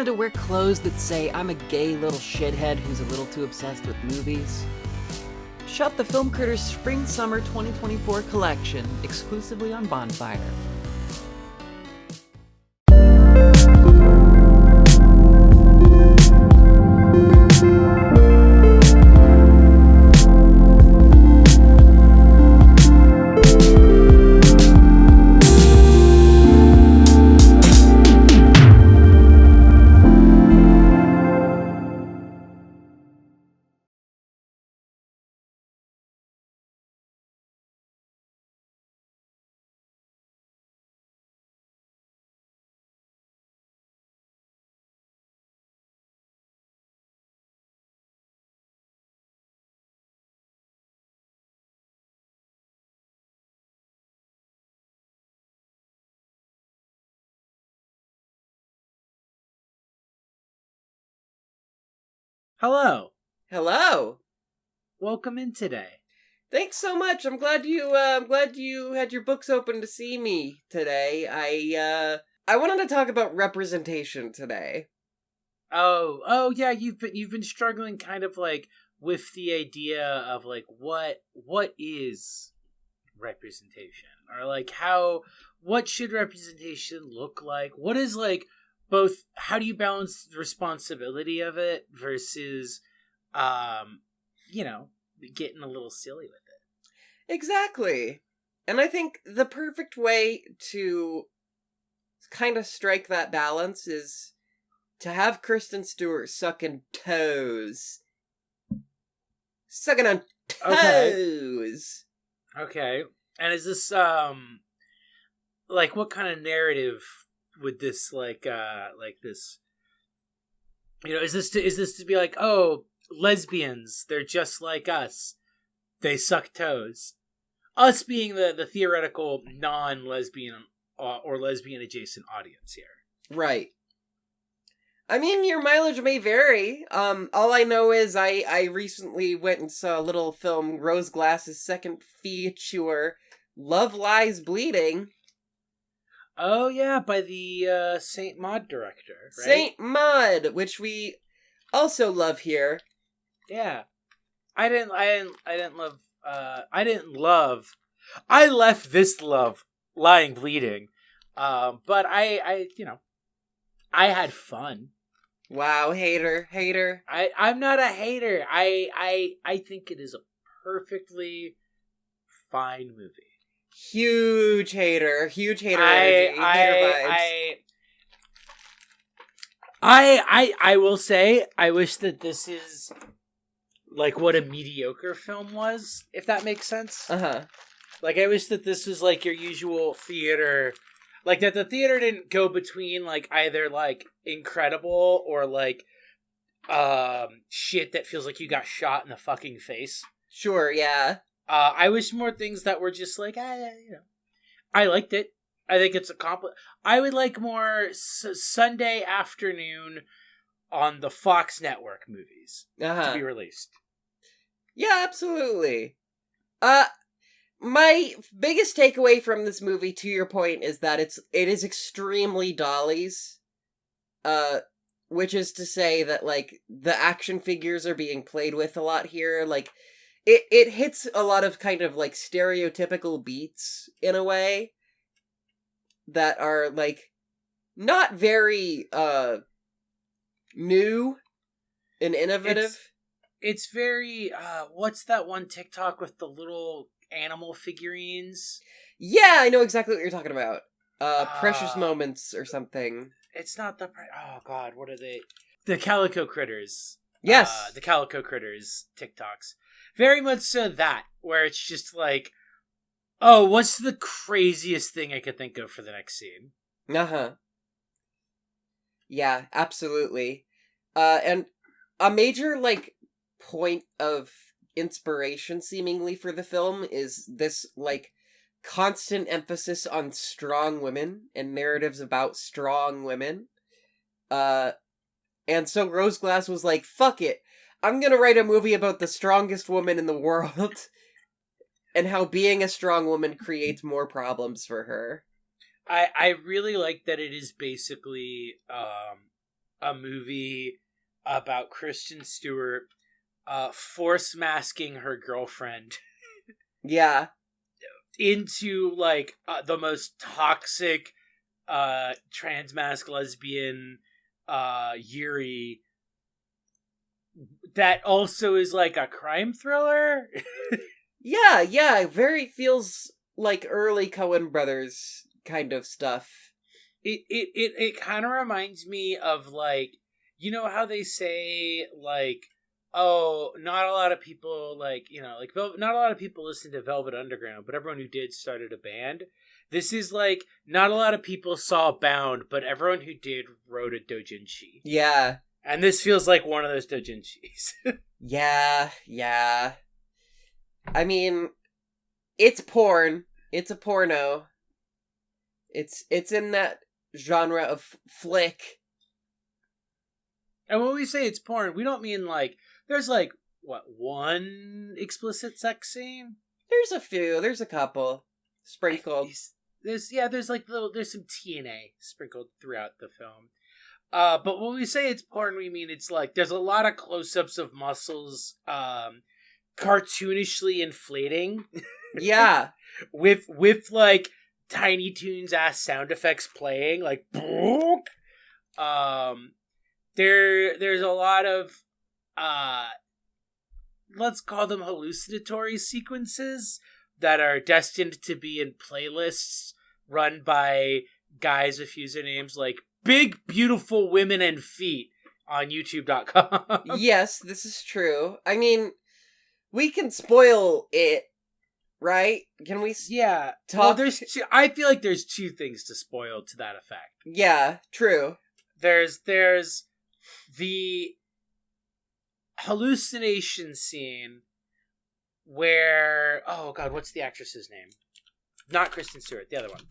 wanted to wear clothes that say I'm a gay little shithead who's a little too obsessed with movies? Shop the Film Critters Spring-Summer 2024 collection exclusively on Bonfire. Hello. Hello. Welcome in today. Thanks so much. I'm glad you had your books open to see me today. I wanted to talk about representation today. Oh yeah, you've been struggling kind of like with the idea of like what is representation, or like what should representation look like? What is like both, how do you balance the responsibility of it versus getting a little silly with it? Exactly. And I think the perfect way to kind of strike that balance is to have Kristen Stewart sucking toes. Sucking on toes. Okay. And is this like what kind of narrative would this like this, is this to be like, oh, lesbians, they're just like us, they suck toes, us being the theoretical non-lesbian or lesbian adjacent audience here? Right. I mean, your mileage may vary. All I know is I recently went and saw a little film, Rose Glass's second feature, Love Lies Bleeding. Oh yeah, by the Saint Maud director, right? Saint Maud, which we also love here. Yeah. I left this love lying bleeding. But I had fun. Wow, hater. I'm not a hater. I think it is a perfectly fine movie. Huge hater energy. I will say, I wish that this is like what a mediocre film was, if that makes sense. Uh-huh. Like, I wish that this was like your usual theater, like that the theater didn't go between like either like incredible or like shit that feels like you got shot in the fucking face. Sure, yeah. I wish more things that were just like, I liked it. I think it's a I would like more Sunday afternoon on the Fox network movies to be released. Yeah, absolutely. My biggest takeaway from this movie, to your point, is that it is extremely dollies. Which is to say that, like, the action figures are being played with a lot here. Like, it hits a lot of kind of, like, stereotypical beats, in a way, that are, like, not very, new and innovative. It's very, what's that one TikTok with the little animal figurines? Yeah, I know exactly what you're talking about. Precious Moments or something. It's not the... Oh, God, what are they? The Calico Critters. Yes. The Calico Critters TikToks. Very much so that, where it's just like, oh, what's the craziest thing I could think of for the next scene? Uh-huh. Yeah, absolutely. And a major, like, point of inspiration, seemingly, for the film is this, like, constant emphasis on strong women and narratives about strong women. And so Rose Glass was like, fuck it, I'm gonna write a movie about the strongest woman in the world and how being a strong woman creates more problems for her. I really like that it is basically a movie about Kristen Stewart force masking her girlfriend Yeah. into like the most toxic transmasc lesbian Yuri that also is like a crime thriller. Yeah, very feels like early Coen Brothers kind of stuff. It kind of reminds me of like, you know how they say like, oh, not a lot of people like, you know, like not a lot of people listen to Velvet Underground, but everyone who did started a band. This is like, not a lot of people saw Bound, but everyone who did wrote a doujinshi. Yeah. And this feels like one of those doujinshis. Yeah. I mean, it's porn. It's a porno. It's in that genre of flick. And when we say it's porn, we don't mean like, there's like, what, one explicit sex scene? There's a few. There's a couple sprinkled. There's some TNA sprinkled throughout the film. But when we say it's porn, we mean it's like there's a lot of close-ups of muscles, cartoonishly inflating. Yeah, with like Tiny Toons ass sound effects playing, like there's a lot of let's call them hallucinatory sequences that are destined to be in playlists run by guys with usernames like Big Beautiful Women and Feet on YouTube.com. Yes, this is true. I mean, we can spoil it, right? Can we? Yeah. Talk? Well, I feel like there's two things to spoil to that effect. Yeah, true. There's the hallucination scene where, oh god, what's the actress's name? Not Kristen Stewart, the other one.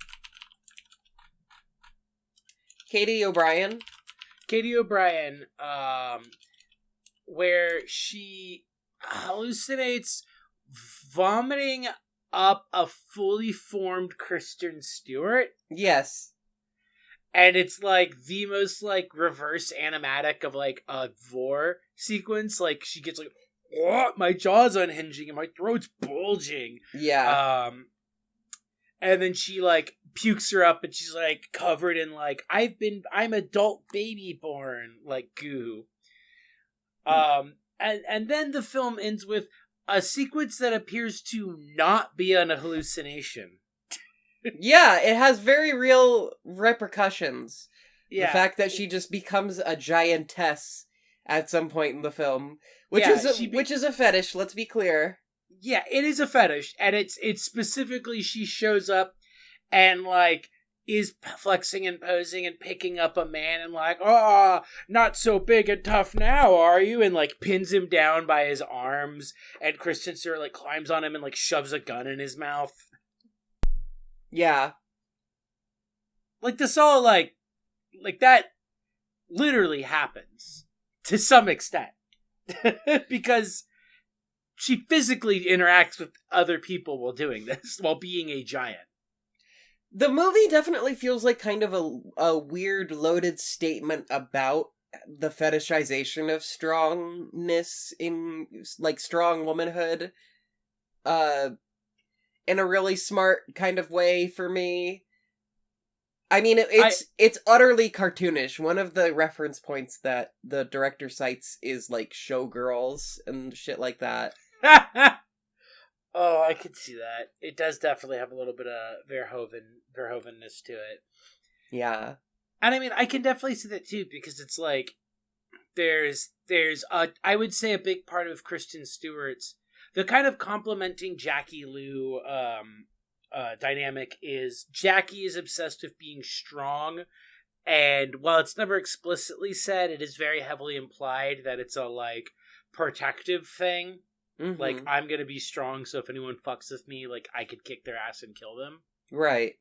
Katie O'Brien, where she hallucinates vomiting up a fully formed Kristen Stewart. Yes. And it's like the most like reverse animatic of like a vor sequence. Like she gets like, what? My jaw's unhinging and my throat's bulging. Yeah. And then she like pukes her up and she's like covered in like, I'm adult baby born, like goo. And then the film ends with a sequence that appears to not be an hallucination. Yeah, it has very real repercussions. Yeah. The fact that she just becomes a giantess at some point in the film, which is a fetish, let's be clear. Yeah, it is a fetish, and it's specifically she shows up and like is flexing and posing and picking up a man and like, oh, not so big and tough now, are you? And like pins him down by his arms, and Kristen Stewart like climbs on him and like shoves a gun in his mouth. Yeah. Like this all like that literally happens to some extent. Because she physically interacts with other people while doing this, while being a giant. The movie definitely feels like kind of a weird loaded statement about the fetishization of strongness in like strong womanhood. In a really smart kind of way for me. I mean, it's utterly cartoonish. One of the reference points that the director cites is like Showgirls and shit like that. Oh, I could see that. It does definitely have a little bit of Verhovenness to it. Yeah. And I mean, I can definitely see that too, because it's like, there's I would say a big part of Kristen Stewart's, the kind of complementing Jackie Liu dynamic is Jackie is obsessed with being strong, and while it's never explicitly said, it is very heavily implied that it's a like protective thing. Mm-hmm. Like, I'm gonna be strong, so if anyone fucks with me, like I could kick their ass and kill them. Right.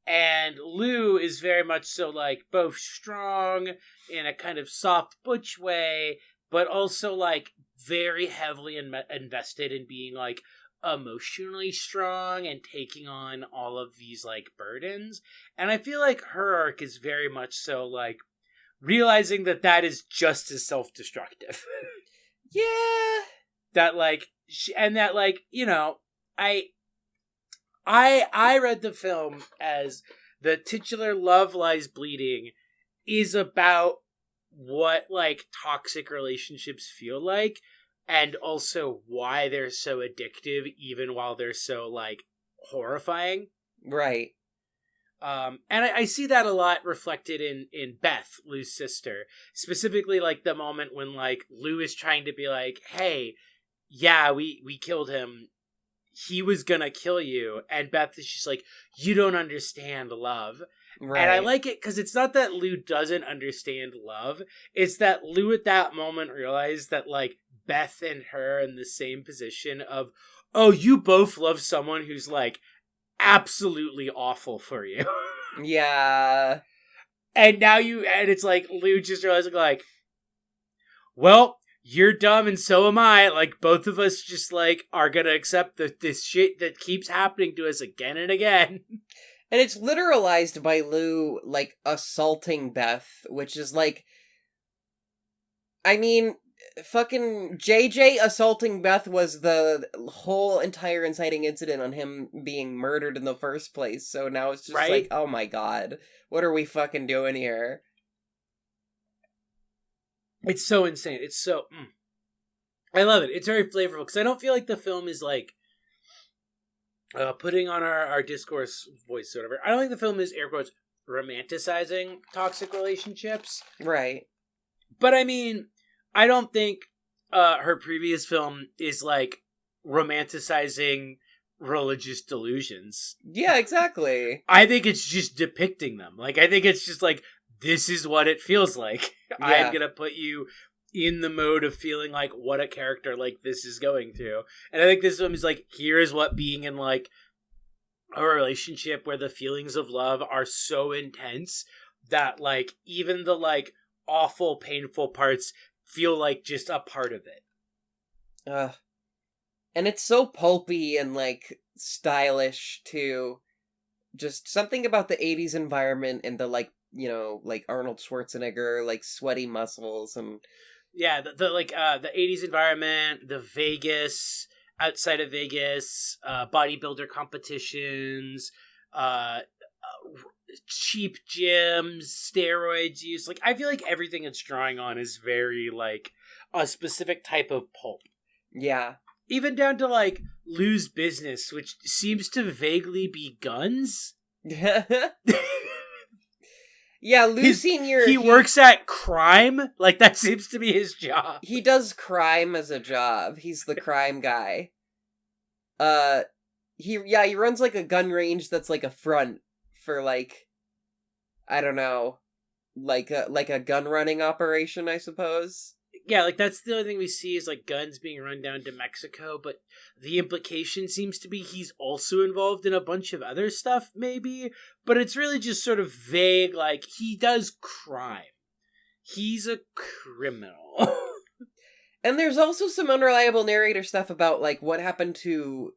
And Lou is very much so like both strong in a kind of soft butch way, but also like very heavily invested in being like emotionally strong and taking on all of these like burdens. And I feel like her arc is very much so like realizing that that is just as self-destructive. Yeah. That like and that like, you know, I read the film as the titular Love Lies Bleeding is about what like toxic relationships feel like, and also why they're so addictive even while they're so like horrifying. Right. And I see that a lot reflected in Beth, Lou's sister. Specifically like the moment when like Lou is trying to be like, hey, yeah, we killed him. He was gonna kill you. And Beth is just like, you don't understand love. Right. And I like it because it's not that Lou doesn't understand love. It's that Lou at that moment realized that like Beth and her in the same position of, oh, you both love someone who's like absolutely awful for you. Yeah. And it's like Lou just realizing like, well, you're dumb and so am I. Like both of us just like are gonna accept this shit that keeps happening to us again and again. And it's literalized by Lou, like, assaulting Beth, which is like, I mean, fucking JJ assaulting Beth was the whole entire inciting incident on him being murdered in the first place. So now it's just right? like, oh my god, what are we fucking doing here? It's so insane. It's so... I love it. It's very flavorful because I don't feel like the film is like putting on our discourse voice or whatever. I don't think the film is, air quotes, romanticizing toxic relationships. Right. But I mean, I don't think her previous film is like romanticizing religious delusions. Yeah, exactly. I think it's just depicting them. Like, I think it's just like, this is what it feels like. Yeah. I'm gonna put you in the mode of feeling like what a character like this is going through. And I think this film is like, here is what being in like a relationship where the feelings of love are so intense that like even the like awful, painful parts feel like just a part of it. And it's so pulpy and like stylish too. Just something about the 80s environment and the like, you know, like Arnold Schwarzenegger, like sweaty muscles and yeah, the 80s environment, the Vegas, outside of Vegas, bodybuilder competitions, cheap gyms, steroids use. Like, I feel like everything it's drawing on is very like a specific type of pulp. Yeah. Even down to like Lou's business, which seems to vaguely be guns. Yeah, Lou Sr. He works at crime. Like, that seems to be his job. He does crime as a job. He's the crime guy. He runs like a gun range that's like a front for like, I don't know, like a gun running operation, I suppose. Yeah, like that's the only thing we see is like guns being run down to Mexico, but the implication seems to be he's also involved in a bunch of other stuff, maybe, but it's really just sort of vague, like he does crime. He's a criminal. And there's also some unreliable narrator stuff about like what happened to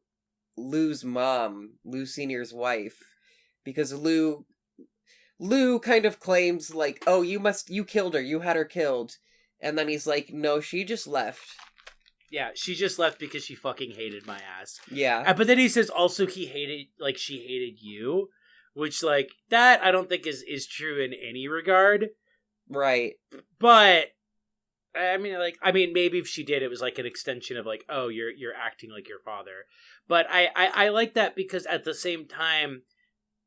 Lou's mom, Lou Sr.'s wife, because Lou kind of claims like, oh, you killed her, you had her killed. And then he's like, no, she just left. Yeah, she just left because she fucking hated my ass. Yeah. But then he says also she hated you, which like that I don't think is true in any regard. Right. But I mean maybe if she did, it was like an extension of like, oh, you're acting like your father. But I like that because at the same time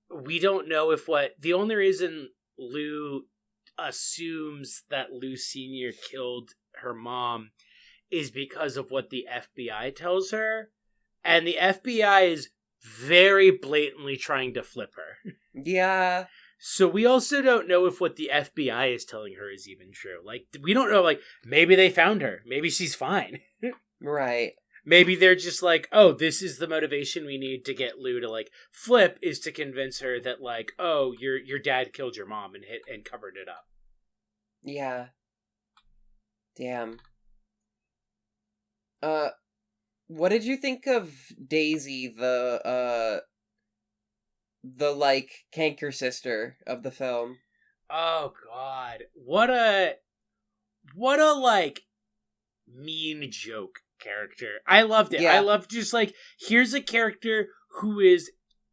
we don't know if the only reason Lou assumes that Lou Sr. killed her mom is because of what the FBI tells her, and the FBI is very blatantly trying to flip her. Yeah. So we also don't know if what the FBI is telling her is even true. Like, we don't know, like, maybe they found her. Maybe she's fine. Right. Maybe they're just like, oh, this is the motivation we need to get Lou to, like, flip, is to convince her that, like, oh, your dad killed your mom and covered it up. Yeah. Damn. What did you think of Daisy, the like canker sister of the film? Oh God, what a like mean joke character. I loved it. I Yeah. loved just like, here's a character who is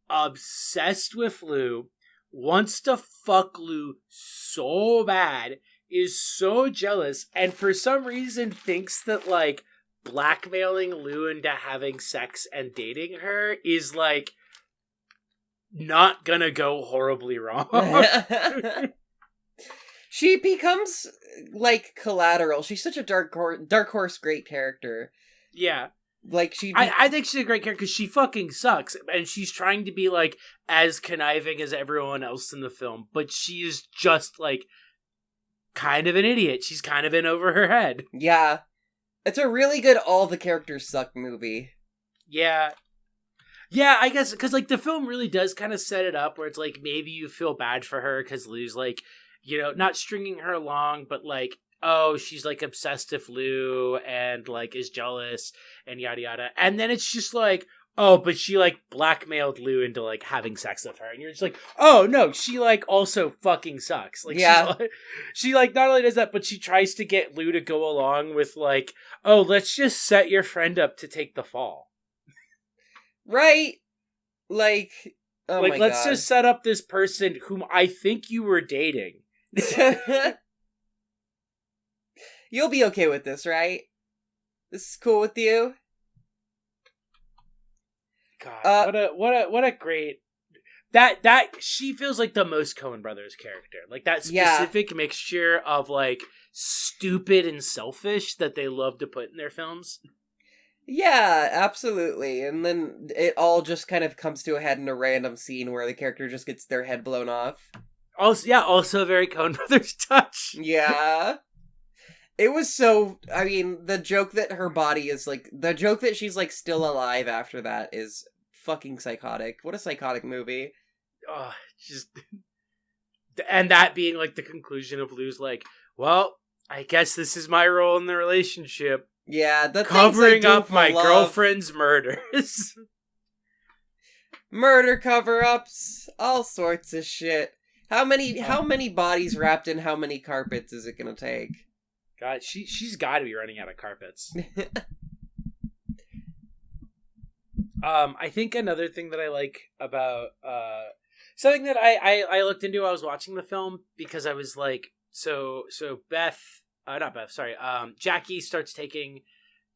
obsessed with Lou, wants to fuck Lou so bad, is so jealous, and for some reason thinks that like blackmailing Lou into having sex and dating her is like not gonna go horribly wrong. She becomes like collateral. She's such a dark horse great character. Yeah. Like I think she's a great character because she fucking sucks, and she's trying to be like as conniving as everyone else in the film, but she is just like kind of an idiot. She's kind of in over her head. Yeah. It's a really good all the characters suck movie. Yeah. Yeah, I guess because like the film really does kind of set it up where it's like maybe you feel bad for her because Lou's like, you know, not stringing her along, but like, oh, she's like obsessed with Lou and like is jealous and yada yada. And then it's just like, oh, but she like blackmailed Lou into like having sex with her. And you're just like, oh no, she like also fucking sucks. Like, yeah. she like not only does that, but she tries to get Lou to go along with like, oh, let's just set your friend up to take the fall. Right? Like, oh like, my let's God. just set up this person whom I think you were dating. You'll be okay with this, right? This is cool with you? God, what a great that she feels like the most Coen Brothers character. Like that specific mixture of like stupid and selfish that they love to put in their films. Yeah, absolutely. And then it all just kind of comes to a head in a random scene where the character just gets their head blown off. Also a very Coen Brothers touch. Yeah. It was so, I mean, the joke that her body is like, the joke that she's like still alive after that is fucking psychotic. What a psychotic movie. Oh, just, and that being like the conclusion of Lou's like, well, I guess this is my role in the relationship. Yeah, the covering up my girlfriend's murders. Murder cover-ups, all sorts of shit. How many bodies wrapped in how many carpets is it gonna take? God, she's got to be running out of carpets. I think another thing that I like about something that I looked into while I was watching the film, because I was like, so Jackie starts taking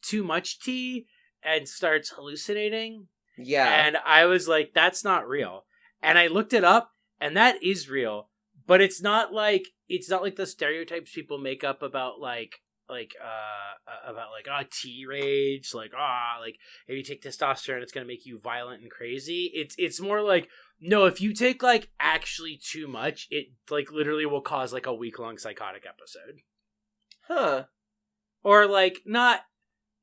too much tea and starts hallucinating. Yeah. And I was like, that's not real. And I looked it up, and that is real, but it's not like the stereotypes people make up about tea rage, like if you take testosterone it's gonna make you violent and crazy. It's more like, no, if you take like actually too much, it like literally will cause like a week-long psychotic episode. Huh. Or like not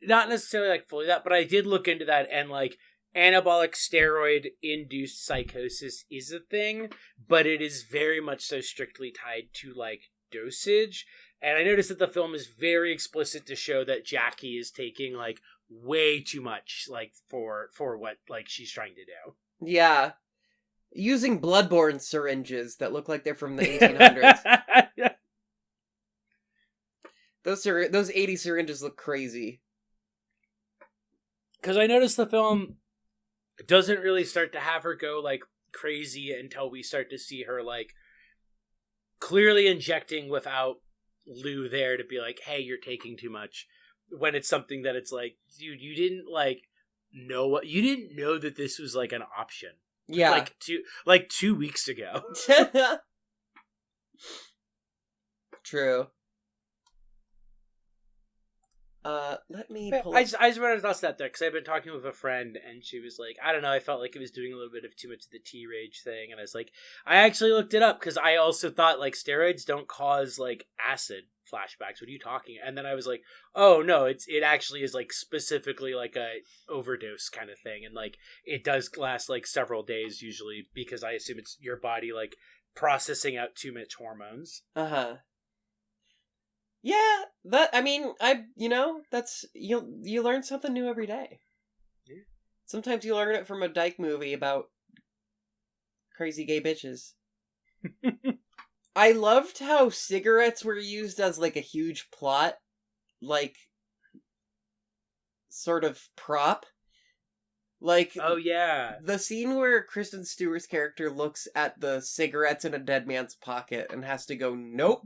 necessarily like fully that, but I did look into that, and like anabolic steroid induced psychosis is a thing, but it is very much so strictly tied to like dosage. And I noticed that the film is very explicit to show that Jackie is taking like way too much, like for what like she's trying to do. Yeah. Using bloodborne syringes that look like they're from the 1800s. Those 80 syringes look crazy. Because I noticed the film doesn't really start to have her go like crazy until we start to see her like clearly injecting without Lou there to be like, hey, you're taking too much, when it's something that it's like, dude, you didn't know that this was like an option. Yeah. Like 2 weeks ago. True. Let me pull I just wanted to toss that there because I've been talking with a friend, and she was like, I don't know, I felt like it was doing a little bit of too much of the T-rage thing, and I was like, I actually looked it up because I also thought like steroids don't cause like acid flashbacks. What are you talking? And then I was like, oh no, it actually is like specifically like a overdose kind of thing, and like it does last like several days usually, because I assume it's your body like processing out too much hormones. Yeah, that's you learn something new every day. Sometimes you learn it from a dyke movie about crazy gay bitches. I loved how cigarettes were used as, like, a huge plot, like, sort of prop. Like, Oh, yeah. the scene where Kristen Stewart's character looks at the cigarettes in a dead man's pocket and has to go, nope.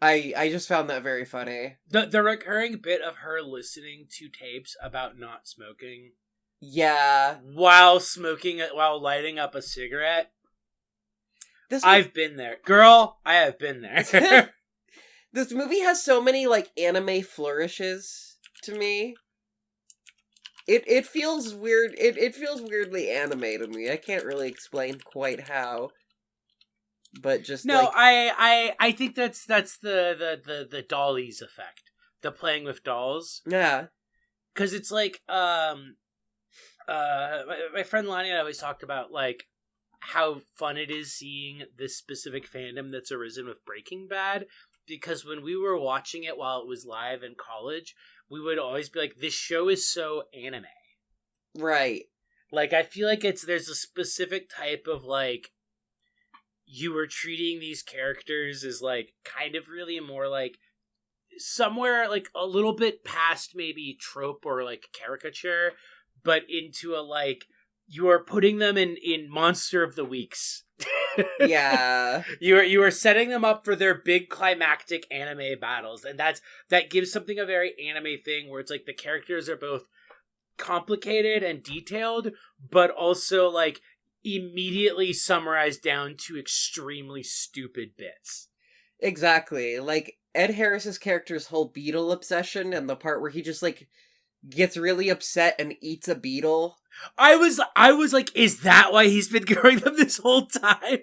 I just found that very funny. The recurring bit of her listening to tapes about not smoking. Yeah. While lighting up a cigarette. This I've been there. Girl, I have been there. This movie has so many, like, anime flourishes to me. It feels weird. It feels weirdly anime to me. I can't really explain quite how. But just no, like... I think that's the dollies effect. The playing with dolls. Yeah. Because it's like, my friend Lonnie and I always talked about, like, how fun it is seeing this specific fandom that's arisen with Breaking Bad, because when we were watching it while it was live in college, we would always be like, this show is so anime. Right. Like, I feel like there's a specific type of, like, you were treating these characters as, like, kind of really more, like, somewhere, like, a little bit past maybe trope or, like, caricature, but into a, like, you are putting them in Monster of the Weeks. Yeah. You are setting them up for their big climactic anime battles, and that gives something a very anime thing where it's like the characters are both complicated and detailed, but also like immediately summarized down to extremely stupid bits. Exactly. Like Ed Harris's character's whole beetle obsession and the part where he just like gets really upset and eats a beetle. I was like, is that why he's been growing them this whole time?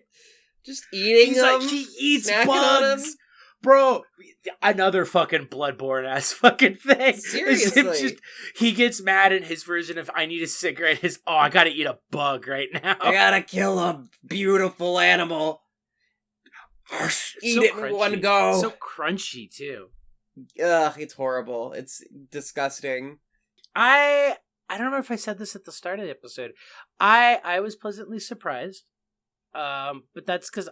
Just eating them. Like, he eats snacking bugs. Bro, another fucking Bloodborne ass fucking thing. Seriously. He gets mad and his version of I need a cigarette is, oh, I gotta eat a bug right now. I gotta kill a beautiful animal. Eat so it crunchy. in one go. So crunchy too. Ugh, it's horrible. It's disgusting. I don't remember if I said this at the start of the episode. I was pleasantly surprised. But that's because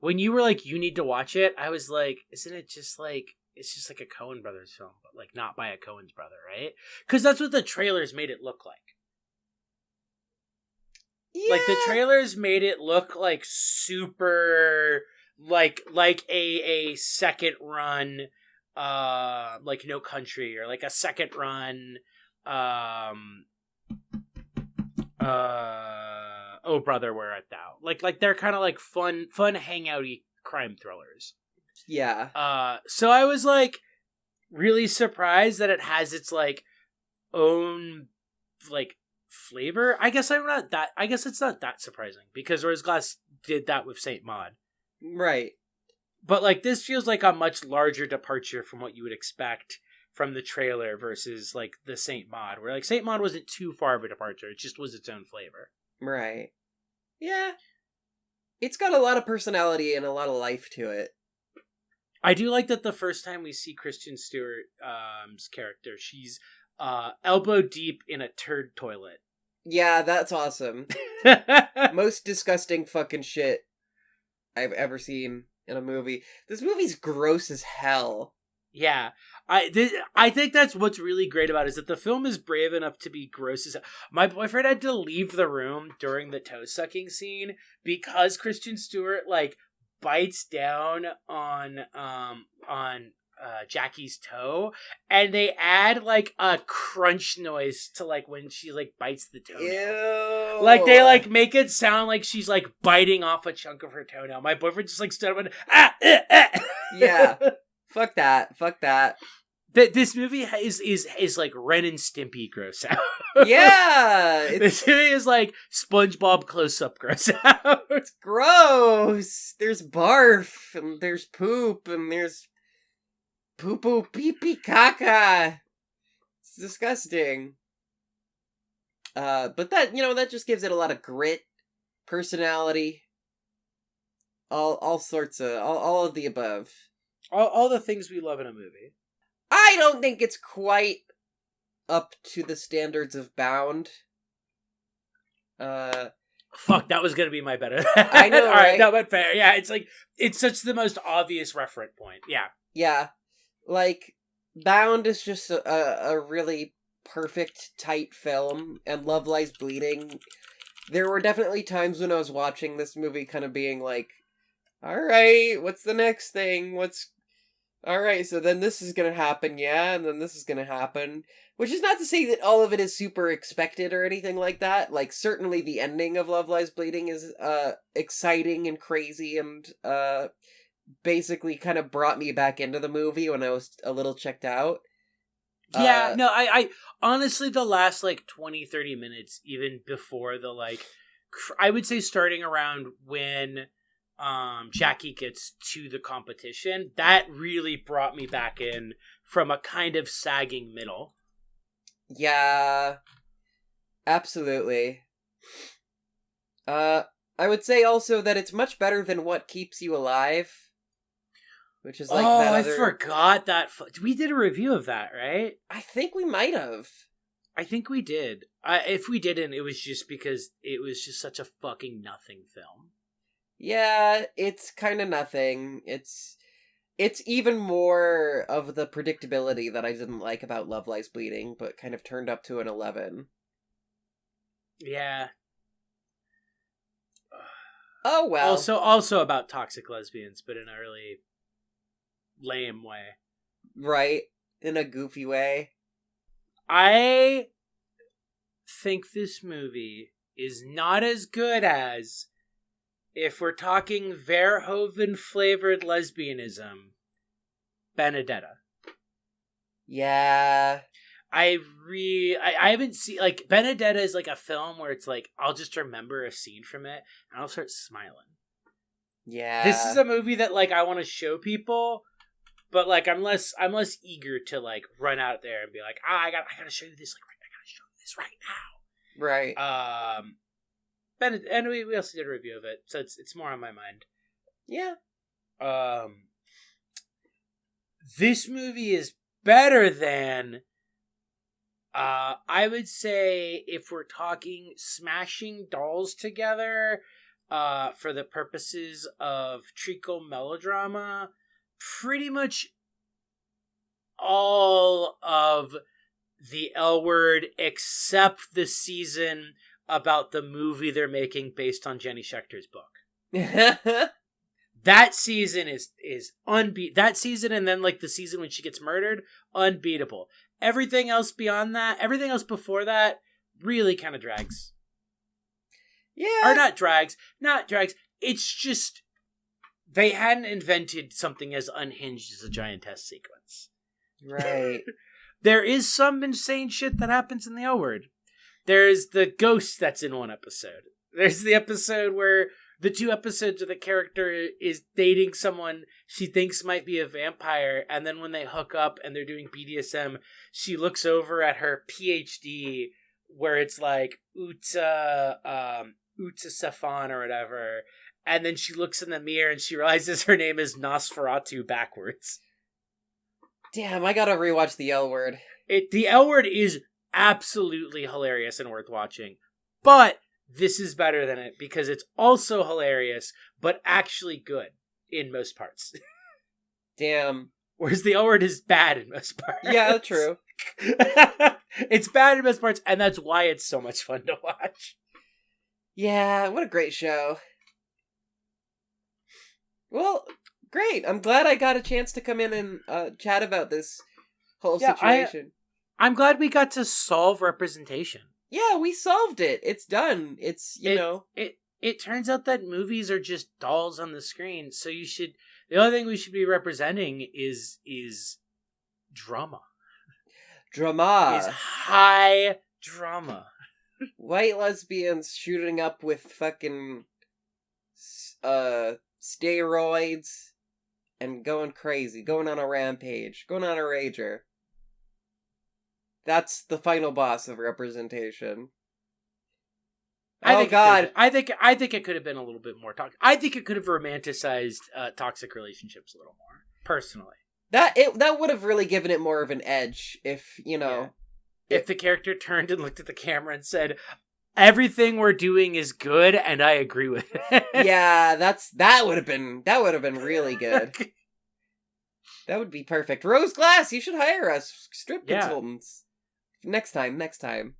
when you were like, you need to watch it, I was like, isn't it just like, it's just like a Coen Brothers film, but like not by a Coen's brother, right? Because that's what the trailers made it look like. Yeah. Like the trailers made it look like super, like a second run, like No Country, or like a second run, Oh Brother, Where Art Thou? Like they're kind of like fun hangouty crime thrillers. Yeah. So I was like really surprised that it has its like own like flavor. I guess it's not that surprising because Rose Glass did that with Saint Maud. Right. But like this feels like a much larger departure from what you would expect from the trailer versus like the Saint Maud, where like Saint Maud wasn't too far of a departure. It just was its own flavor. Right. Yeah. It's got a lot of personality and a lot of life to it. I do like that the first time we see Kristen Stewart's character, she's elbow deep in a turd toilet. Yeah, that's awesome. Most disgusting fucking shit I've ever seen in a movie. This movie's gross as hell. Yeah, I think that's what's really great about it, is that the film is brave enough to be gross as hell. My boyfriend had to leave the room during the toe sucking scene because Kristen Stewart like bites down on Jackie's toe, and they add like a crunch noise to like when she like bites the toenail. Ew. Like they like make it sound like she's like biting off a chunk of her toenail. My boyfriend just like stood up and Yeah. Fuck that. This movie is like Ren and Stimpy gross out. Yeah. This movie is like SpongeBob close up gross out. It's gross. There's barf and there's poop and there's poo poo pee pee caca. It's disgusting. But that just gives it a lot of grit, personality, all sorts of all of the above. All the things we love in a movie. I don't think it's quite up to the standards of Bound. Fuck, that was gonna be my better. I know, All right, right? no, but fair. Yeah, it's like it's such the most obvious reference point. Yeah. Yeah, like Bound is just a really perfect, tight film, and Love Lies Bleeding. There were definitely times when I was watching this movie kind of being like, alright, what's the next thing? Alright, so then this is gonna happen, yeah, and then this is gonna happen. Which is not to say that all of it is super expected or anything like that. Like, certainly the ending of Love Lies Bleeding is, exciting and crazy and, basically kind of brought me back into the movie when I was a little checked out. Yeah, no, I honestly, the last, like, 20, 30 minutes, even before the, like, I would say starting around when Jackie gets to the competition, that really brought me back in from a kind of sagging middle. Yeah, absolutely. I would say also that it's much better than What Keeps You Alive, which is like that other... I forgot that. We did a review of that, right? I think we might have. I think we did. If we didn't, it was just because it was just such a fucking nothing film. Yeah, it's kind of nothing. It's even more of the predictability that I didn't like about Love Lies Bleeding, but kind of turned up to an 11. Yeah. Oh well. Also about toxic lesbians, but in a really lame way. Right. In a goofy way. I think this movie is not as good as, if we're talking Verhoeven flavored lesbianism, Benedetta. Yeah. I haven't seen, like, Benedetta is like a film where it's like, I'll just remember a scene from it and I'll start smiling. Yeah. This is a movie that, like, I want to show people, but, like, I'm less eager to, like, run out there and be like, I gotta show you this, like, I gotta show you this right now. Right. And we also did a review of it, so it's more on my mind. Yeah. This movie is better than, I would say, if we're talking smashing dolls together, for the purposes of treacle melodrama, pretty much all of the L Word except the season about the movie they're making based on Jenny Schechter's book. That season is unbeat. That season, and then, like, the season when she gets murdered, unbeatable. Everything else beyond that, everything else before that, really kind of drags. Yeah. Or not drags. It's just, they hadn't invented something as unhinged as a giantess sequence. Right. There is some insane shit that happens in the L Word. There's the ghost that's in one episode. There's the episode where the 2 episodes where the character is dating someone she thinks might be a vampire, and then when they hook up and they're doing BDSM, she looks over at her PhD where it's like Uta Safan or whatever, and then she looks in the mirror and she realizes her name is Nosferatu backwards. Damn, I gotta rewatch the L Word. The L Word is absolutely hilarious and worth watching, but this is better than it because it's also hilarious, but actually good in most parts. Damn. Whereas the L Word is bad in most parts. Yeah, true. It's bad in most parts, and that's why it's so much fun to watch. Yeah, what a great show. Well, great. I'm glad I got a chance to come in and chat about this whole situation. I'm glad we got to solve representation. Yeah, we solved it. It's done. It's, you know. It turns out that movies are just dolls on the screen, so the only thing we should be representing is drama. Drama. Is high drama. White lesbians shooting up with fucking steroids and going crazy, going on a rampage, going on a rager. That's the final boss of representation. God! I think it could have been a little bit more toxic. I think it could have romanticized toxic relationships a little more. Personally, That would have really given it more of an edge if, you know. if the character turned and looked at the camera and said, "Everything we're doing is good, and I agree with it." Yeah, that would have been really good. That would be perfect. Rose Glass, you should hire us strip consultants. Next time.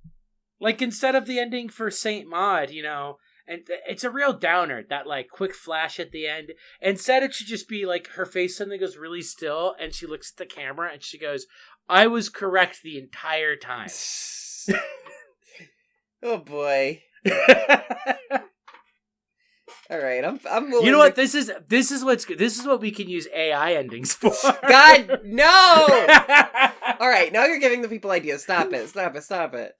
Like, instead of the ending for Saint Maud, and it's a real downer, that, like, quick flash at the end. Instead, it should just be, like, her face suddenly goes really still, and she looks at the camera, and she goes, "I was correct the entire time." Oh, boy. All right, I'm willing. You know what? This is what's good. This is what we can use AI endings for. God, no! All right, now you're giving the people ideas. Stop it.